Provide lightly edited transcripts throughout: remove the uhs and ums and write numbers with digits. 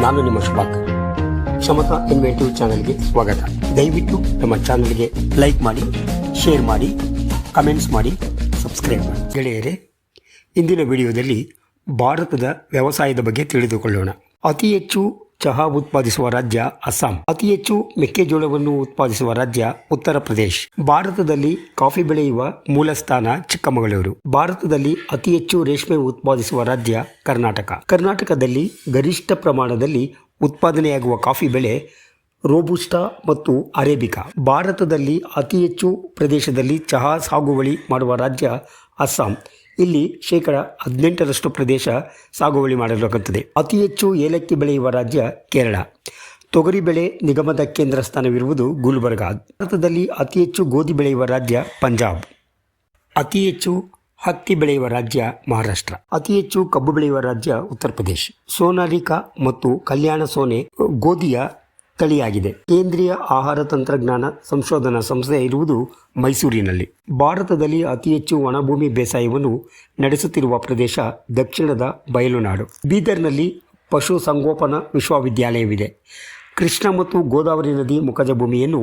ನಾನು ನಿಮ್ಮ ಶುಭಾಕರ್. ಕ್ಷಮತಾ ಇನ್ವೆಂಟಿವ್ ಚಾನೆಲ್ಗೆ ಸ್ವಾಗತ. ದಯವಿಟ್ಟು ನಮ್ಮ ಚಾನೆಲ್ಗೆ ಲೈಕ್ ಮಾಡಿ, ಶೇರ್ ಮಾಡಿ, ಕಮೆಂಟ್ಸ್ ಮಾಡಿ, ಸಬ್ಸ್ಕ್ರೈಬ್ ಮಾಡಿ. ಗೆಳೆಯರೇ, ಇಂದಿನ ವಿಡಿಯೋದಲ್ಲಿ ಭಾರತದ ವ್ಯವಸಾಯದ ಬಗ್ಗೆ ತಿಳಿದುಕೊಳ್ಳೋಣ. ಅತಿ ಹೆಚ್ಚು ಚಹಾ ಉತ್ಪಾದಿಸುವ ರಾಜ್ಯ ಅಸ್ಸಾಂ. ಅತಿ ಹೆಚ್ಚು ಮೆಕ್ಕೆಜೋಳವನ್ನು ಉತ್ಪಾದಿಸುವ ರಾಜ್ಯ ಉತ್ತರ ಪ್ರದೇಶ್. ಭಾರತದಲ್ಲಿ ಕಾಫಿ ಬೆಳೆಯುವ ಮೂಲ ಸ್ಥಾನ ಚಿಕ್ಕಮಗಳೂರು. ಭಾರತದಲ್ಲಿ ಅತಿ ಹೆಚ್ಚು ರೇಷ್ಮೆ ಉತ್ಪಾದಿಸುವ ರಾಜ್ಯ ಕರ್ನಾಟಕ. ಕರ್ನಾಟಕದಲ್ಲಿ ಗರಿಷ್ಠ ಪ್ರಮಾಣದಲ್ಲಿ ಉತ್ಪಾದನೆಯಾಗುವ ಕಾಫಿ ಬೆಳೆ ರೋಬುಸ್ಟಾ ಮತ್ತು ಅರೇಬಿಕಾ. ಭಾರತದಲ್ಲಿ ಅತಿ ಹೆಚ್ಚು ಪ್ರದೇಶದಲ್ಲಿ ಚಹಾ ಸಾಗುವಳಿ ಮಾಡುವ ರಾಜ್ಯ ಅಸ್ಸಾಂ. ಇಲ್ಲಿ 18% ಪ್ರದೇಶ ಸಾಗುವಳಿ ಮಾಡಲಾಗುತ್ತದೆ. ಅತಿ ಹೆಚ್ಚು ಏಲಕ್ಕಿ ಬೆಳೆಯುವ ರಾಜ್ಯ ಕೇರಳ. ತೊಗರಿ ಬೆಳೆ ನಿಗಮದ ಕೇಂದ್ರ ಸ್ಥಾನವಿರುವುದು ಗುಲ್ಬರ್ಗಾ. ಭಾರತದಲ್ಲಿ ಅತಿ ಹೆಚ್ಚು ಗೋಧಿ ಬೆಳೆಯುವ ರಾಜ್ಯ ಪಂಜಾಬ್. ಅತಿ ಹೆಚ್ಚು ಹತ್ತಿ ಬೆಳೆಯುವ ರಾಜ್ಯ ಮಹಾರಾಷ್ಟ್ರ. ಅತಿ ಹೆಚ್ಚು ಕಬ್ಬು ಬೆಳೆಯುವ ರಾಜ್ಯ ಉತ್ತರ ಪ್ರದೇಶ್. ಸೋನಾಲಿಕಾ ಮತ್ತು ಕಲ್ಯಾಣ ಸೋನೆ ಗೋಧಿಯ ತಳಿಯಾಗಿದೆ. ಕೇಂದ್ರೀಯ ಆಹಾರ ತಂತ್ರಜ್ಞಾನ ಸಂಶೋಧನಾ ಸಂಸ್ಥೆ ಇರುವುದು ಮೈಸೂರಿನಲ್ಲಿ. ಭಾರತದಲ್ಲಿ ಅತಿ ಹೆಚ್ಚು ಒಣಭೂಮಿ ಬೇಸಾಯವನ್ನು ನಡೆಸುತ್ತಿರುವ ಪ್ರದೇಶ ದಕ್ಷಿಣದ ಬಯಲುನಾಡು. ಬೀದರ್ನಲ್ಲಿ ಪಶು ಸಂಗೋಪನಾ ವಿಶ್ವವಿದ್ಯಾಲಯವಿದೆ. ಕೃಷ್ಣ ಮತ್ತು ಗೋದಾವರಿ ನದಿ ಮುಖಜ ಭೂಮಿಯನ್ನು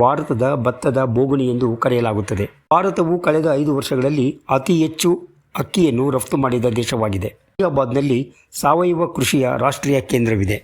ಭಾರತದ ಭತ್ತದ ಬೋಗುಣಿ ಎಂದು ಕರೆಯಲಾಗುತ್ತದೆ. ಭಾರತವು ಕಳೆದ 5 ವರ್ಷಗಳಲ್ಲಿ ಅತಿ ಹೆಚ್ಚು ಅಕ್ಕಿಯನ್ನು ರಫ್ತು ಮಾಡಿದ ದೇಶವಾಗಿದೆ. ಹೈದರಾಬಾದ್ನಲ್ಲಿ ಸಾವಯವ ಕೃಷಿಯ ರಾಷ್ಟ್ರೀಯ ಕೇಂದ್ರವಿದೆ.